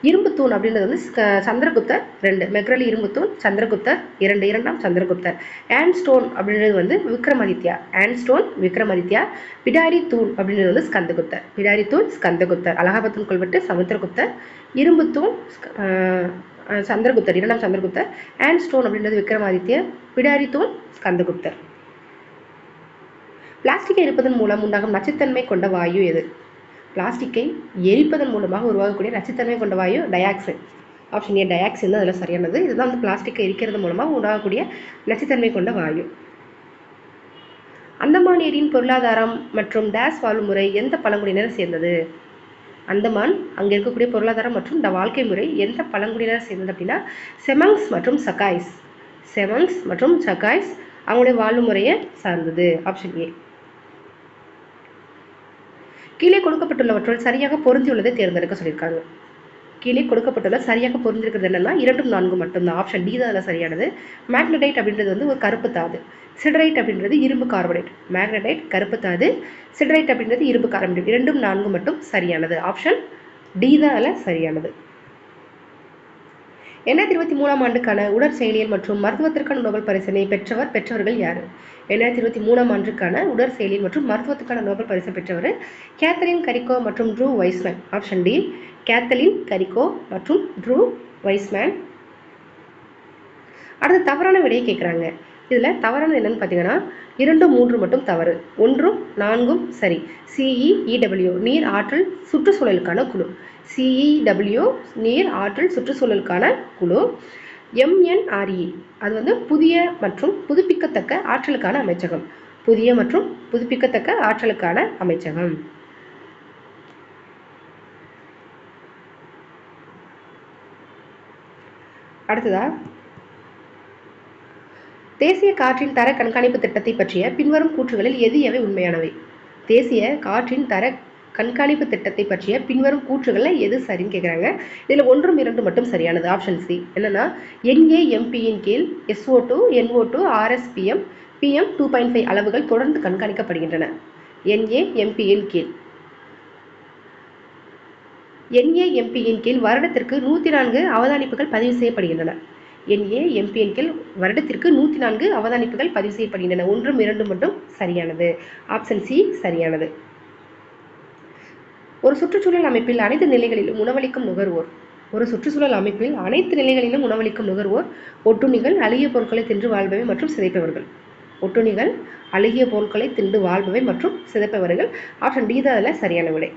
இரும்பு தூண் அப்படின்றது வந்து சந்திரகுப்தர் 2, மெக்ரலி இரும்பு தூண், சந்திரகுப்தர் 2, இரண்டாம் சந்திரகுப்தர். ஆன் ஸ்டோன் அப்படின்றது வந்து விக்ரமாதித்யா, ஆன் ஸ்டோன் விக்ரமாதித்யா. பிடாரி தூண் அப்படின்றது வந்து ஸ்கந்தகுப்தர், பிடாரி தூண் ஸ்கந்தகுப்தர். அலகாபாத் தூண் கல்வெட்டு சமுத்திரகுப்தர், இரும்பு தூண் சந்திரகுப்தர், இரண்டாம் சந்திரகுப்தர். ஆன் ஸ்டோன் அப்படின்றது விக்ரமாதித்யர், பிடாரி தூண் ஸ்கந்தகுப்தர். பிளாஸ்டிக்கை எரிப்பதன் மூலம் உண்டாகும் நச்சுத்தன்மை கொண்ட வாயு எது? பிளாஸ்டிக்கை எரிப்பதன் மூலமாக உருவாகக்கூடிய நச்சுத்தன்மை கொண்ட வாயு டயாக்சின். ஆப்ஷன் ஏ, டயாக்சின் தான் அதில் சரியானது. இதுதான் வந்து பிளாஸ்டிக்கை எரிக்கிறது மூலமாக உண்டாகக்கூடிய நச்சுத்தன்மை கொண்ட வாயு. அந்தமானியரின் பொருளாதாரம் மற்றும் டேஸ் வாழும் முறை எந்த பழங்குடியினர் சேர்ந்தது? அந்தமான் அங்கே இருக்கக்கூடிய பொருளாதாரம் மற்றும் வாழ்க்கை முறை எந்த பழங்குடியினர் சேர்ந்தது அப்படின்னா செமங்ஸ் மற்றும் சகாய்ஸ். செமங்ஸ் மற்றும் சகாய்ஸ் அவங்களுடைய வாழும் முறையை சார்ந்தது. Option A. கீழே கொடுக்கப்பட்டுள்ளவற்றுள் சரியாக பொருந்தியுள்ளதை தேர்ந்தெடுக்க சொல்லியிருக்காங்க. கீழே கொடுக்கப்பட்டுள்ள சரியாக பொருந்திருக்கிறது என்னன்னா 2, 4 மட்டும்தான். ஆப்ஷன் டி தான் அதில் சரியானது. மேக்னடைட் அப்படின்றது வந்து ஒரு கருப்பு தாது, சிடரைட் அப்படின்றது இரும்பு கார்பனேட். மேக்னடைட் கருப்பு தாது, சிடரைட் அப்படின்றது இரும்பு கார்பனேட். 2, 4 மட்டும் சரியானது. ஆப்ஷன் டி தான் அதில் சரியானது. 2023ஆம் ஆண்டுக்கான உடற்செயலியல் மற்றும் மருத்துவத்திற்கான நோபல் பரிசினை பெற்றவர்கள் யாரு? 2023ஆம் ஆண்டுக்கான உடற்செயலியல் மற்றும் மருத்துவத்துக்கான நோபல் பரிசு பெற்றவர் கேத்தலின் கரிக்கோ மற்றும் true Wiseman. Option D, Kathleen கரிக்கோ மற்றும் ட்ரூ வைஸ்மேன். அடுத்து தவறான விடையை கேட்குறாங்க. இதில் தவறானது என்னன்னு பார்த்தீங்கன்னா 2, 3 மட்டும் தவறு, 1, 4 சரி. CEEW நீர் ஆற்றல் சுற்றுச்சூழலுக்கான குழு. CEW நீர் ஆற்றல் சுற்றுச்சூழலுக்கான குழு. MNRE அது வந்து புதிய மற்றும் புதுப்பிக்கத்தக்க ஆற்றலுக்கான அமைச்சகம். புதிய மற்றும் புதுப்பிக்கத்தக்க ஆற்றலுக்கான அமைச்சகம். அடுத்ததா தேசிய காற்றின் தர கண்காணிப்பு திட்டத்தை பற்றிய பின்வரும் கூற்றுகளில் எவை உண்மையானவை? தேசிய காற்றின் தர கண்காணிப்பு திட்டத்தை பற்றிய பின்வரும் கூற்றுகளில் எது சரின்னு கேட்குறாங்க. இதில் 1, 2 மட்டும் சரியானது. Option C. என்னன்னா NAMPயின் கீழ் SO2, NO2, RSPM, PM 2.5 அளவுகள் தொடர்ந்து கண்காணிக்கப்படுகின்றன. NAMPயின் கீழ் வருடத்திற்கு 104 அவதானிப்புகள் பதிவு செய்யப்படுகின்றன. NAMPயின் கீழ் வருடத்திற்கு 104 அவதானிப்புகள் பதிவு செய்யப்படுகின்றன. 1, 2 மட்டும் சரியானது. ஆப்ஷன் சி சரியானது. ஒரு சுற்றுச்சூழல் அமைப்பில் அனைத்து நிலைகளிலும் உணவளிக்கும் நுகர்வோர். ஒரு சுற்றுச்சூழல் அமைப்பில் அனைத்து நிலைகளிலும் உணவளிக்கும் நுகர்வோர் ஒட்டுண்ணிகள், அழுகிய பொருட்களை தின்று வாழ்பவை மற்றும் சிதைப்பவர்கள். ஒட்டுண்ணிகள், அழுகிய பொருட்களை தின்று வாழ்பவை மற்றும் சிதைப்பவர்கள். ஆப்ஷன் டி தான் அதில் சரியான விடை.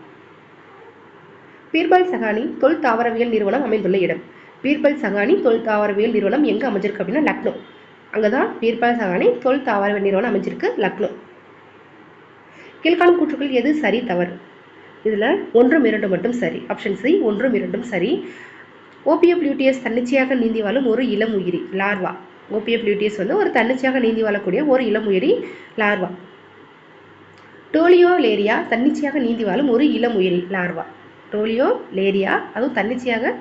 பீர்பால் சகானி தொல் தாவரவியல் நிறுவனம் அமைந்துள்ள இடம். பீர்பால் சகானி தொல் தாவரவியல் நிறுவனம் எங்கே அமைஞ்சிருக்கு அப்படின்னா லக்னோ. அங்கதான் பீர்பால் சகானி தொல் தாவரவியல் நிறுவனம் அமைஞ்சிருக்கு, லக்னோ. கீழ்காணும் கூற்றுக்கள் எது சரி தவறு? இதுல 1, 2 மட்டும் சரி. ஆப்ஷன் சி 1, 2 சரி. ஓபிஎஃப் லியூட்டியஸ் தன்னிச்சையாக நீந்தி வாழும் ஒரு இளம் உயிரி, லார்வா. ஓபிஎஃப் லியூட்டியஸ் வந்து ஒரு தன்னிச்சையாக நீந்தி வாழக்கூடிய ஒரு இளம் உயிரி, லார்வா. டோலியோ லேரியா தன்னிச்சையாக நீந்தி வாழும் ஒரு இளம் உயிரி, லார்வா. டோலியோ லேரியா அதுவும் தன்னிச்சையாக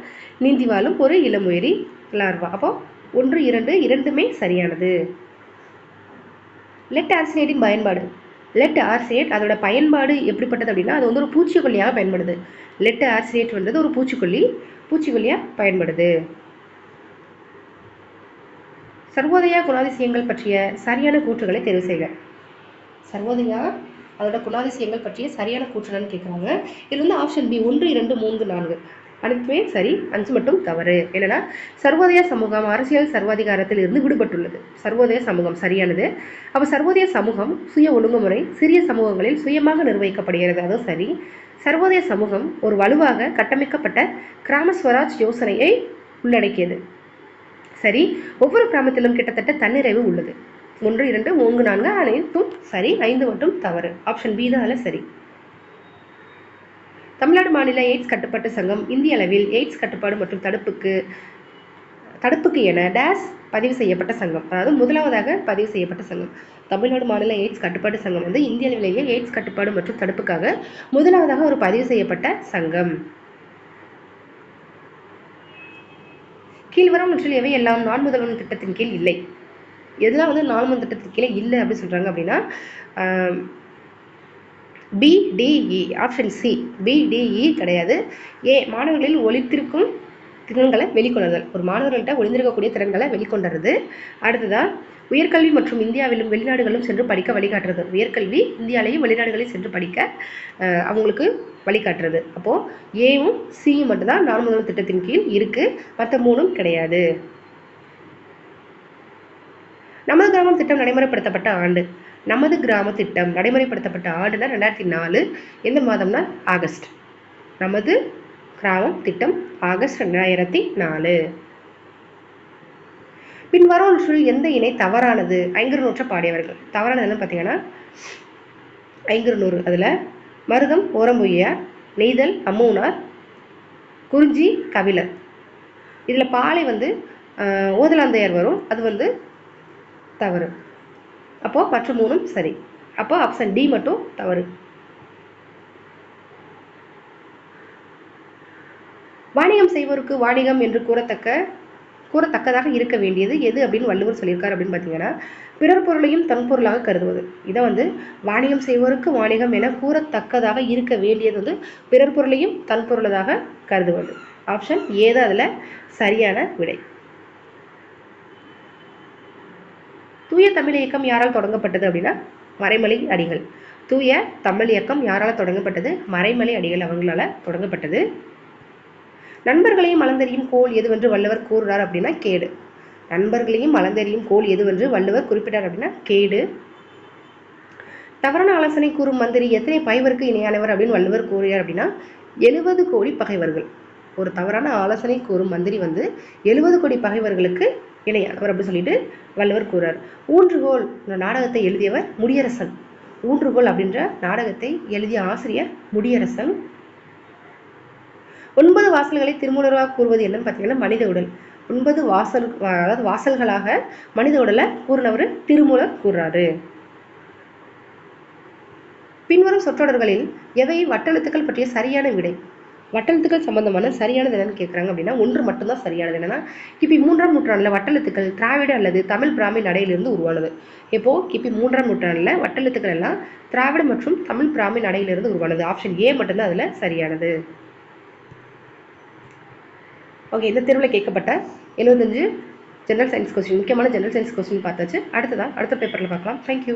நீந்தி வாழும் ஒரு இளம் உயிரி, லார்வா. அப்போ 1, 2 இரண்டுமே சரியானது. லெட் ஆர்சினேட்டின் பயன்பாடு. லெட் ஆர்சினேட் அதோட பயன்பாடு எப்படிப்பட்டது அப்படின்னா அது வந்து ஒரு பூச்சிக்கொல்லியாக பயன்படுது. லெட் ஆர்சினேட் வந்து ஒரு பூச்சிக்கொல்லியாக பயன்படுது. சர்வோதயா குணாதிசயங்கள் பற்றிய சரியான கூற்றுகளை தேர்வு செய்க. சர்வோதயா அதோட குணாதிசயங்கள் பற்றிய சரியான கூற்றுன்னு கேட்குறாங்க. இது வந்து ஆப்ஷன் பி 1, 2, 3, 4 அனைத்துமே சரி, 5 மட்டும் தவறு. என்னன்னா சர்வோதய சமூகம் அரசியல் சர்வாதிகாரத்தில் இருந்து விடுபட்டுள்ளது. சர்வோதய சமூகம் சரியானது. அப்போ சர்வோதய சமூகம் சுய ஒழுங்குமுறை சிறிய சமூகங்களில் சுயமாக நிர்வகிக்கப்படுகிறது, அதுவும் சரி. சர்வோதய சமூகம் ஒரு வலுவாக கட்டமைக்கப்பட்ட கிராம ஸ்வராஜ் யோசனையை உள்ளடக்கியது. சரி. ஒவ்வொரு கிராமத்திலும் கிட்டத்தட்ட தன்னிறைவு உள்ளது. 1, 2, 3, 4 அனைத்தும் சரி. 5 மட்டும் தவறு. ஆப்ஷன் பி தான் அதில் சரி. தமிழ்நாடு மாநில எய்ட்ஸ் கட்டுப்பாட்டு சங்கம் இந்திய அளவில் எய்ட்ஸ் கட்டுப்பாடு மற்றும் தடுப்புக்கு என டேஸ் பதிவு செய்யப்பட்ட சங்கம். அதாவது முதலாவதாக பதிவு செய்யப்பட்ட சங்கம். தமிழ்நாடு மாநில எய்ட்ஸ் கட்டுப்பாட்டு சங்கம் வந்து இந்திய அளவிலேயே எய்ட்ஸ் கட்டுப்பாடு மற்றும் தடுப்புக்காக முதலாவதாக ஒரு பதிவு செய்யப்பட்ட சங்கம். கீழ்வரும் நூற்றில் எவை எல்லாம் நான் முதல்வன் திட்டத்தின் கீழ் இல்லை? எதுலாம் வந்து நான் முதல்வன் திட்டத்தின் கீழே இல்லை அப்படின்னு சொல்றாங்க அப்படின்னா பிடிஇ. ஆப்ஷன் சி பிடிஇ கிடையாது. ஏ மாணவர்களில் ஒளித்திருக்கும் திறன்களை வெளிக்கொணர்தல். ஒரு மாணவர்கள்ட்ட ஒளிந்திருக்கக்கூடிய திறன்களை வெளிக்கொண்டது. அடுத்ததான் உயர்கல்வி மற்றும் இந்தியாவிலும் வெளிநாடுகளும் சென்று படிக்க வழிகாட்டுறது. உயர்கல்வி இந்தியாவிலேயும் வெளிநாடுகளையும் சென்று படிக்க அவங்களுக்கு வழிகாட்டுறது. அப்போது ஏவும் சியும் மட்டும்தான் நான் முதல்வன் திட்டத்தின் கீழ் இருக்கு, மற்ற 3ம் கிடையாது. நமது கிராமம் திட்டம் நடைமுறைப்படுத்தப்பட்ட ஆண்டு. நமது கிராம திட்டம் நடைமுறைப்படுத்தப்பட்ட ஆண்டுனா 2004. எந்த மாதம்னா ஆகஸ்ட். நமது கிராமம் திட்டம் ஆகஸ்ட் 2004. பின்வரும் எந்த இணை தவறானது? ஐங்குறுநூற்ற பாடியவர்கள். தவறானதுன்னு பார்த்தீங்கன்னா ஐங்குறுநூறு. அதில் மருதம் ஓரம்பொய்யார், நெய்தல் அம்மூனார், குறிஞ்சி கபிலர். இதில் பாலை வந்து ஓதலாந்தையார் வரும், அது வந்து தவறு. அப்போ மற்ற 3ம் சரி. அப்போ ஆப்ஷன் டி மட்டும் தவறு. வாணிகம் செய்வோருக்கு வாணிகம் என்று கூறத்தக்கதாக இருக்க வேண்டியது எது அப்படின்னு வள்ளுவர் சொல்லியிருக்காரு அப்படின்னு பார்த்தீங்கன்னா பிறர் பொருளையும் தன் பொருளாக கருதுவது. இதை வந்து வாணிகம் செய்வோருக்கு வாணிகம் என கூறத்தக்கதாக இருக்க வேண்டியது வந்து பிறர் பொருளையும் தன் பொருளாக கருதுவது. ஆப்ஷன் ஏதோ அதில் சரியான விடை. தூய தமிழ் இயக்கம் யாரால் தொடங்கப்பட்டது அப்படின்னா மறைமலை அடிகள். தூய தமிழ் இயக்கம் யாரால் தொடங்கப்பட்டது? மறைமலை அடிகள் அவங்களால தொடங்கப்பட்டது. நண்பர்களையும் மலர்ந்தெறியும் கோல் எதுவென்று வள்ளுவர் கூறுறார் அப்படின்னா கேடு. நண்பர்களையும் மலர்ந்தெறியும் கோல் எதுவென்று வள்ளுவர் குறிப்பிட்டார் அப்படின்னா கேடு. தவறான ஆலோசனை கூறும் மந்திரி எத்தனை பகைவருக்கு இணையானவர் அப்படின்னு வள்ளுவர் கூறுகிறார் அப்படின்னா 70 கோடி பகைவர்கள். ஒரு தவறான ஆலோசனை கூறும் மந்திரி வந்து 70 கோடி பகைவர்களுக்கு இணையானவர் அப்படின்னு சொல்லிட்டு வள்ளுவர் கூறார். ஊன்றுகோல் நாடகத்தை எழுதியவர் முடியரசன். ஊன்றுகோல் அப்படின்ற நாடகத்தை எழுதிய ஆசிரியர் முடியரசன். 9 வாசல்களை திருமூலராக கூறுவது என்னன்னு பார்த்தீங்கன்னா மனித உடல். 9 அதாவது வாசல்களாக மனித உடலை கூறினவர் திருமூலர் கூறுறாரு. பின்வரும் சொற்றொடர்களில் எவை வட்டெழுத்துக்கள் பற்றிய சரியான விடை? வட்டெழுத்துக்கள் சம்பந்தமான சரியானது என்னன்னு கேட்குறாங்க அப்படின்னா 1 மட்டும்தான் சரியானது. என்னன்னா கிபி 3ஆம் நூற்றாண்டில் வட்டெழுத்துக்கள் திராவிட அல்லது தமிழ் பிராமி நடையிலிருந்து உருவானது. இப்போ கிபி 3ஆம் நூற்றாண்டில் வட்டெழுத்துக்கள் எல்லாம் திராவிட மற்றும் தமிழ் பிராமி நடையிலிருந்து உருவானது. ஆப்ஷன் ஏ மட்டும்தான் அதில் சரியானது. ஓகே, இந்த தேர்வில் கேட்கப்பட்ட 75 ஜெனரல் சயின்ஸ் கொஸ்டின், முக்கியமான ஜெனரல் சயின்ஸ் கொஸ்டின் பார்த்தாச்சு. அடுத்த பேப்பரில் பார்க்கலாம். தேங்க்யூ.